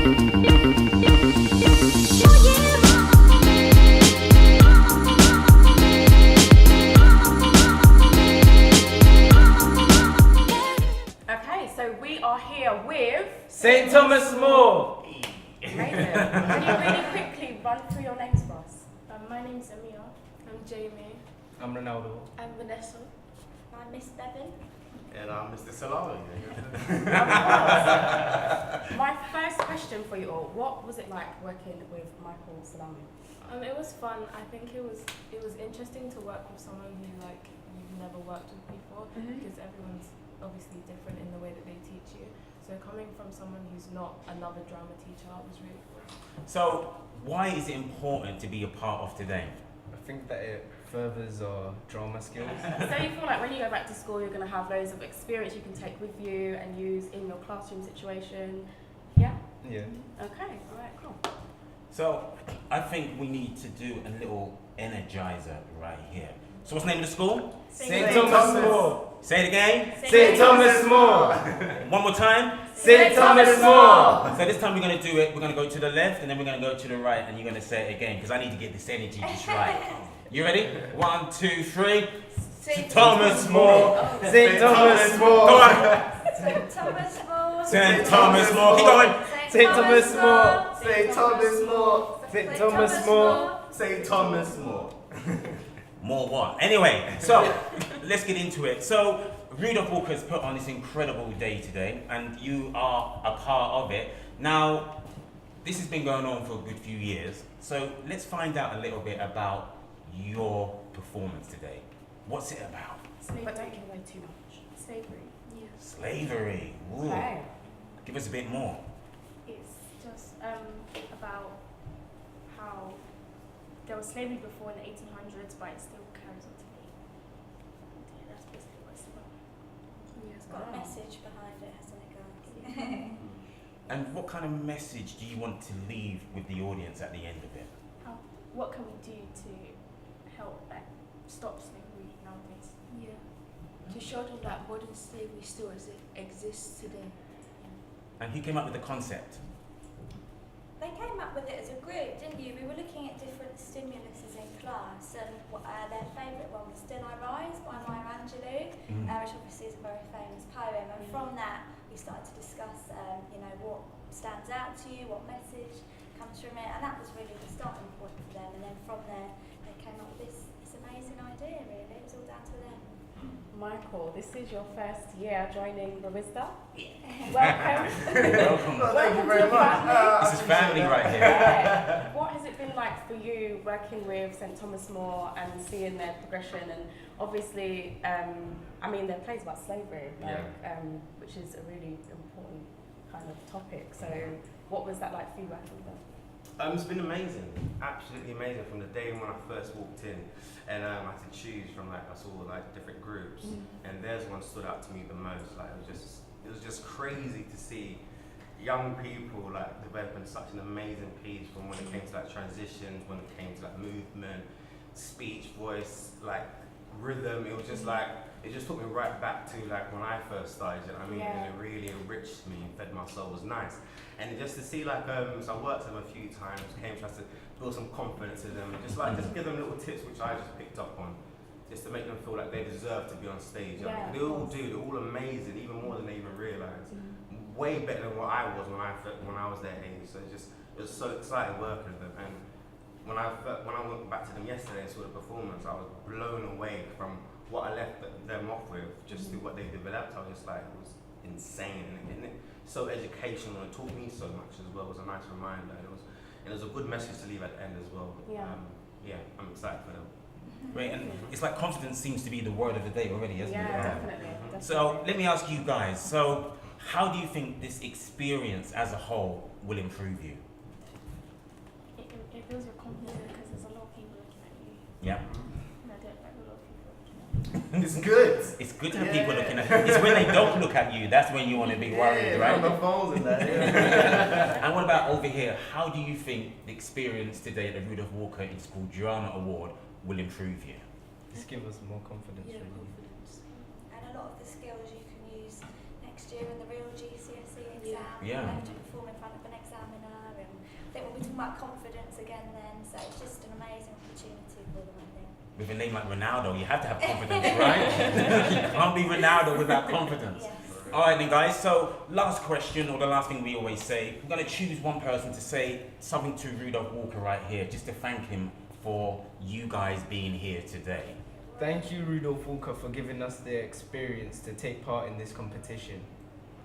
Okay, so we are here with St. Thomas More. Amazing. Can you really quickly run through your names for us? My name's Amir. I'm Jamie. I'm Ronaldo. I'm Vanessa. I'm Miss Bevan. And I'm Mr. Salami. My first question for you all, what was it like working with Michael Salami? It was fun. I think it was interesting to work with someone who you've never worked with before, because everyone's obviously different in the way that they teach you. So coming from someone who's not another drama teacher was really cool. So why is it important to be a part of today? I think that it furthers our drama skills. So you feel like when you go back to school, you're going to have loads of experience you can take with you and use in your classroom situation. Yeah? Yeah. Okay, all right, cool. So I think we need to do a little energizer right here. So what's the name of the school? St. Thomas More. Say it again. St. Thomas More. One more time. St. Thomas More. So this time we're going to do it, we're going to go to the left and then we're going to go to the right and you're going to say it again because I need to get this energy just right. You ready? 1, 2, 3. St. Thomas More. St. Thomas More. Go on. St. Thomas More. St. Thomas More. Keep going. St. Thomas More. St. Thomas More. St. Thomas More. St. Thomas More. More what? Anyway, so let's get into it. So Rudolph Walker has put on this incredible day today and you are a part of it. Now, this has been going on for a good few years. So let's find out a little bit about your performance today. What's it about? But don't give away too much. Slavery. Yeah. Slavery. Ooh. Okay. Give us a bit more. It's just about how there was slavery before in the 1800s, but it still carries on today. Yeah, that's basically what it's about. Yeah, it's got a message behind it, hasn't it, guys? And what kind of message do you want to leave with the audience at the end of it? What can we do to help stop slavery nowadays? Yeah. To show them that modern slavery still exists today. And who came up with the concept? They came up with it as a group, didn't you? We were looking at different stimuluses in class, and their favourite one was Still I Rise by Maya Angelou, which obviously is a very famous poem. And from that, we started to discuss, what stands out to you, what message comes from it, and that was really the starting point for them. And then from there, they came up with this amazing idea. Really, it was all down to them. Michael, this is your first year joining Barista. Welcome. Welcome. Well, thank you very much. This is family right here. Yeah. What has it been like for you working with St. Thomas More and seeing their progression? And obviously, their plays about slavery, which is a really important kind of topic. So, what was that like for you working with them? It's been amazing, absolutely amazing from the day when I first walked in, and I had to choose from I saw different groups, and theirs one stood out to me the most. It was just crazy to see young people developing such an amazing piece from when it came to transitions, when it came to movement, speech, voice, rhythm. It was just it just took me right back to when I first started. And it really enriched me and fed my soul. It was nice. And just to see so I worked with them a few times, tried to build some confidence in them, and just give them little tips which I just picked up on, just to make them feel like they deserve to be on stage. They all do. They're all amazing, even more than they even realise. Way better than what I was when I was their age. So it was so exciting working with them. And when I went back to them yesterday and saw the performance, I was blown away from what I left them off with, just to what they developed. I was just it was insane, and it so educational, and it taught me so much as well. It was a nice reminder, and it was a good message to leave at the end as well. I'm excited for them. Great, and it's confidence seems to be the word of the day already, isn't it? Definitely. So let me ask you guys, so how do you think this experience as a whole will improve you? It builds your confidence because there's a lot of people looking at you. Yeah. And I don't like a lot of people looking at me. It's good. It's good to have people looking at you. It's when they don't look at you, that's when you want to be worried, right? On the phones and that. And what about over here? How do you think the experience today at the Rudolph Walker in School Drama Award will improve you? Just give us more confidence. Yeah, really. confidence. And a lot of the skills you can use next year in the real GCSE exam. Yeah. You have to perform in front of an examiner. talking about confidence again then, so it's just an amazing opportunity for them, I think. With a name like Ronaldo, you have to have confidence, right? You can't be Ronaldo without confidence. Yes. All right then guys, so last question, or the last thing we always say, we're going to choose one person to say something to Rudolph Walker right here, just to thank him for you guys being here today. Thank you, Rudolph Walker, for giving us the experience to take part in this competition.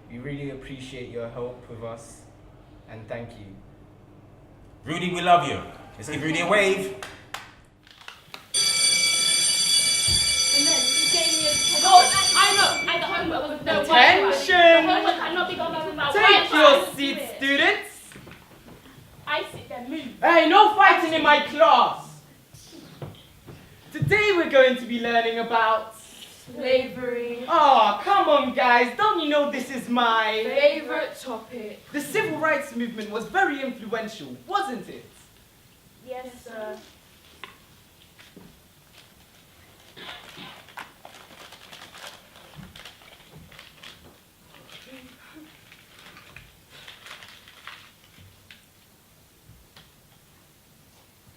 We really appreciate your help with us, and thank you. Rudy, we love you. Let's give Rudy a wave. And then he gave me a I know, and the homework was no Attention! The homework cannot be done without Take your seats, students! I sit there, move. Hey, no fighting in my class! Today we're going to be learning about Slavery. Oh, come on guys, don't you know this is my Favorite topic. The civil rights movement was very influential, wasn't it? Yes, sir.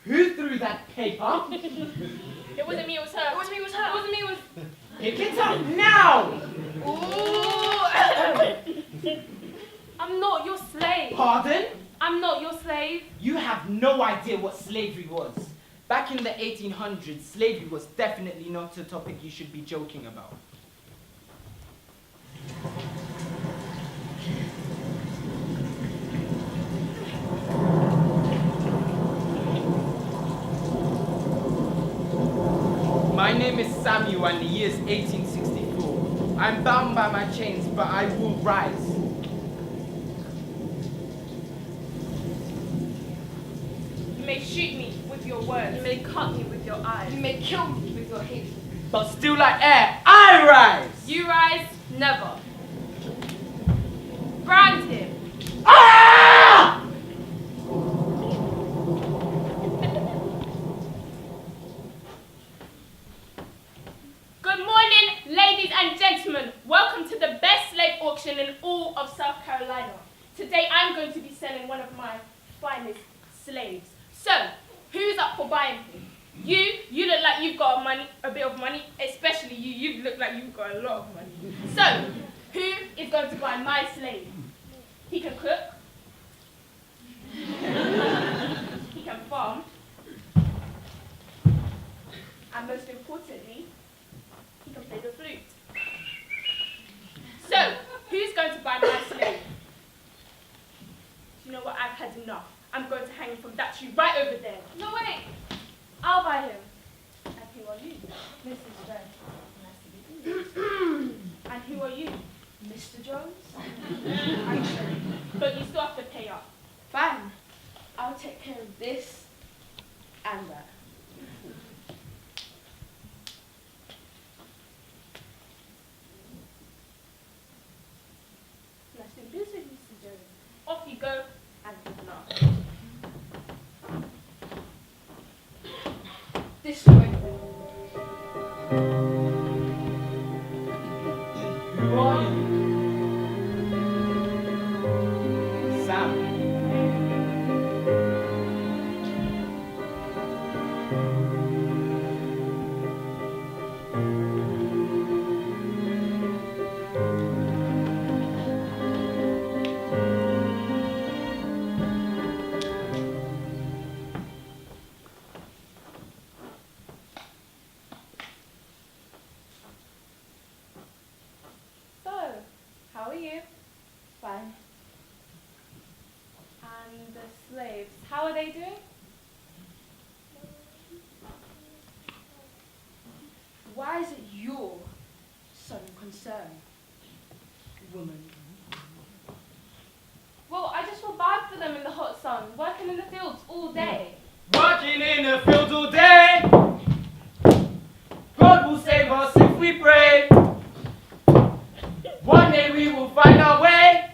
Who threw that paper? It wasn't me, it was her. It wasn't me, it was her. It wasn't me, it was... Pick it up now! Ooh. I'm not your slave. Pardon? I'm not your slave. You have no idea what slavery was. Back in the 1800s, slavery was definitely not a topic you should be joking about. My name is Samuel and the year is 1864. I'm bound by my chains, but I will rise. You may shoot me with your words. You may cut me with your eyes. You may kill me with your hatred. But still like air, I rise! You rise, never. Brand him. Ah! Good morning, ladies and gentlemen. Welcome to the best slave auction in all of South Carolina. Today I'm going to be selling one of my finest slaves. So, who's up for buying him? You look like you've got a bit of money, especially you look like you've got a lot of money. So, who is going to buy my slave? He can cook. He can farm. And most importantly, he can play the flute. So, who's going to buy my slave? Do you know what? I've had enough. I'm going to hang him from that tree right over there. No, wait. I'll buy him. And who are you? Mrs. Jones. Nice to meet you. And who are you? Mr. Jones? But you still have to pay up. Fine. I'll take care of this and that. Let's do business, Mr. Jones. Off you go and good luck. This way. Who are you? Sam. So, how are you? Fine. And the slaves, how are they doing? Why is it your sudden concern, woman? Well, I just feel bad for them in the hot sun, working in the fields all day. Working in the fields all day. God will save us if we pray. One day we will find our way.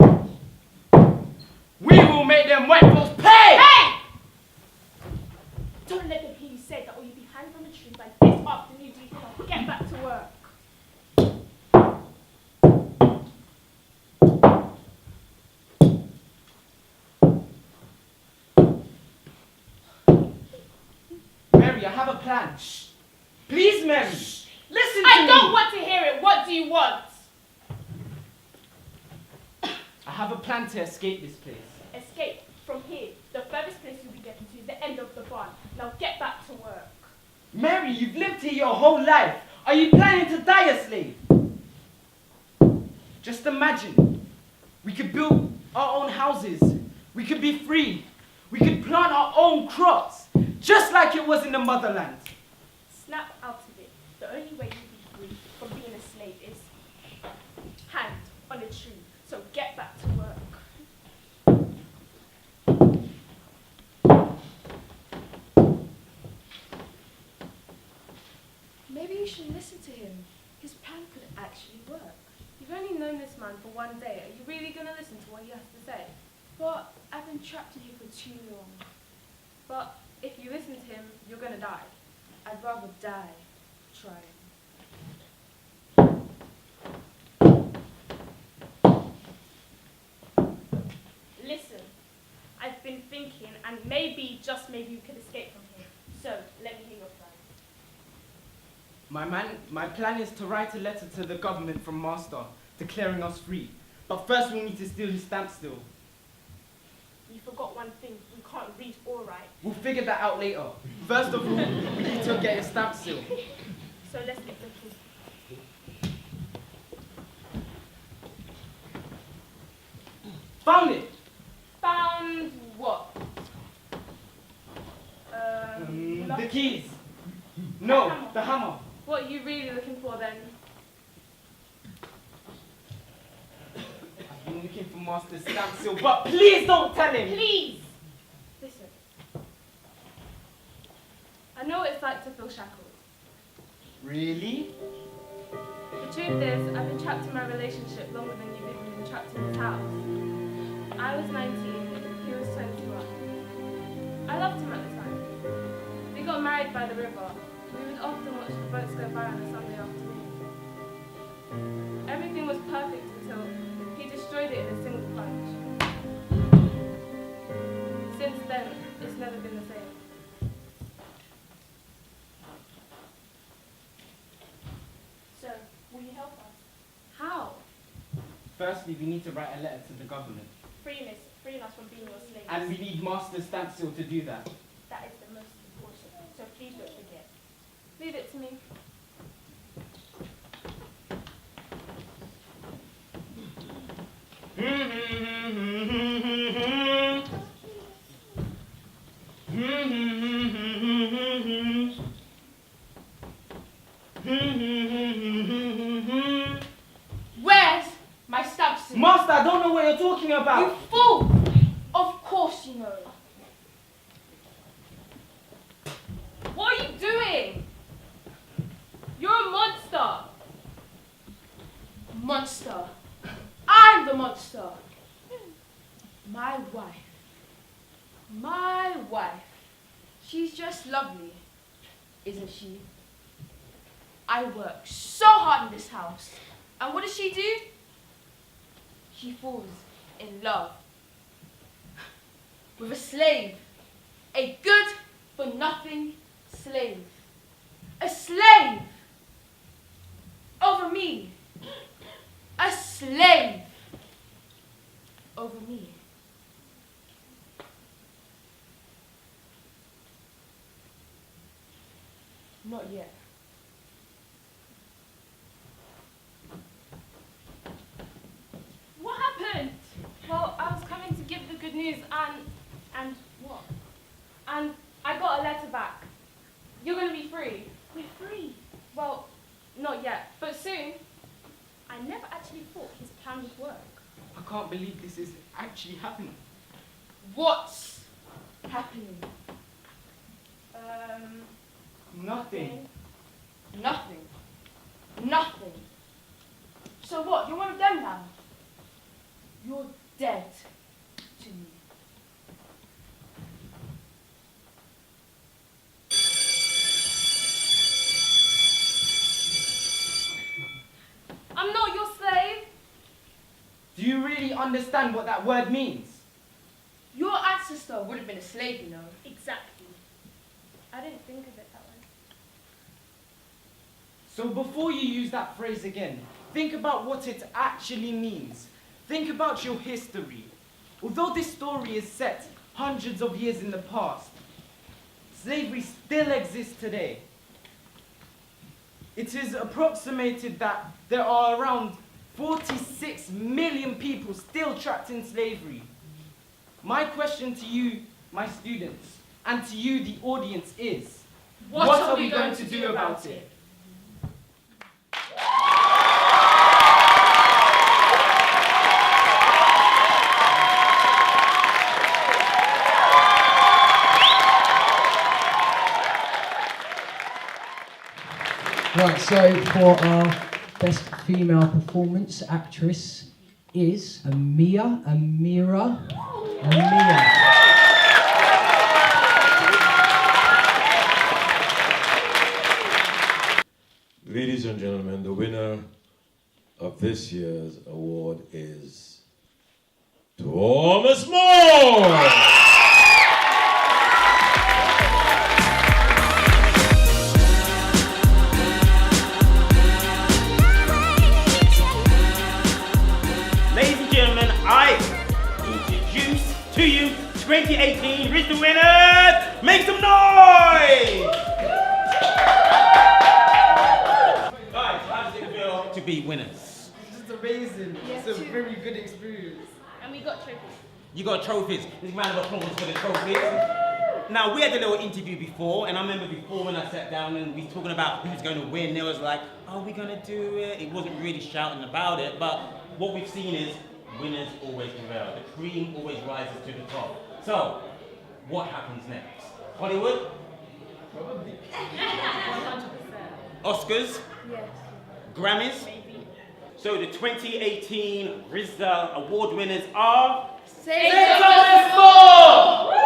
We will make them white folks pay. Hey! Don't let them hear you say that or you'll be hanging from a tree like this afternoon. Get back to work. plan. Shh. Please, Mary. Listen to I me. don't want to hear it. What do you want? I have a plan to escape this place. Escape from here. The furthest place you'll be getting to is the end of the barn. Now get back to work. Mary, you've lived here your whole life. Are you planning to die a slave? Just imagine. We could build our own houses. We could be free. We could plant our own crops, just like it was in the motherland. Snap out of it. The only way you'll be free from being a slave is hand on a tree. So get back to work. Maybe you should listen to him. His plan could actually work. You've only known this man for one day. Are you really going to listen to what he has to say? But I've been trapped in here for too long. But if you listen to him, you're going to die. I'd rather die trying. Listen, I've been thinking, and maybe, just maybe, you could escape from here. So let me hear your plan. My plan is to write a letter to the government from Master, declaring us free. But first we need to steal his stamp still. You forgot one thing. We can't read or write. We'll figure that out later. First of all, we need to get his stamp still. So let's get the key. Found it! Found what? The keys. No, the hammer. What are you really looking for then? I've been looking for Master's stamp seal, but please don't tell him! Please! Listen. I know what it's like to feel shackled. Really? The truth is, I've been trapped in my relationship longer than you've even been trapped in this house. I was 19, he was 21. I loved him at the time. We got married by the river. We would often watch the boats go by on a Sunday afternoon. Everything was perfect until he destroyed it in a single punch. Since then, it's never been the same. So, will you help us? How? Firstly, we need to write a letter to the government. Freeing us from being your slaves. And we need Master's stamp seal to do that. That is the most important. So please don't forget. Leave it to me. Where's my stamp seal? Master, I don't know what you're talking about. You fool! Of course you know. What are you doing? You're a monster. Monster. I'm the monster. My wife. My wife. She's just lovely, isn't she? I work so hard in this house. And what does she do? She falls in love with a slave. A good-for-nothing slave. A slave over me. A slave over me. Not yet. What happened? Well, I was coming to give the good news and what? And I got a letter back. You're gonna be free. We're free. Well, not yet, but soon. I never actually thought his plan would work. I can't believe this is actually happening. What's happening? Nothing. Nothing. Nothing. So what? You're one of them now? You're dead to me. I'm not your slave. Do you really understand what that word means? Your ancestor would have been a slave, you know. Exactly. I didn't think of it that way. So before you use that phrase again, think about what it actually means. Think about your history. Although this story is set hundreds of years in the past, slavery still exists today. It is approximated that there are around 46 million people still trapped in slavery. My question to you, my students, and to you, the audience, is, what are we going to do about it? Right, so for our best female performance actress is Amira. Ladies and gentlemen, the winner of this year's award is Thomas More! I introduce to you 2018 Rich the winners! Make some noise! Guys, how does it feel to be winners? It's just amazing. Yes, It's a too. very good experience. And we got trophies. You got trophies. Let's round of applause for the trophies. Now, we had a little interview before, and I remember before when I sat down and we were talking about who's going to win, there was like, are we going to do it? It wasn't really shouting about it, but what we've seen is winners always prevail. The cream always rises to the top. So, what happens next? Hollywood? Probably. 100%. Oscars? Yes. Grammys? Maybe. So the 2018 RZA award winners are... Say Thomas More!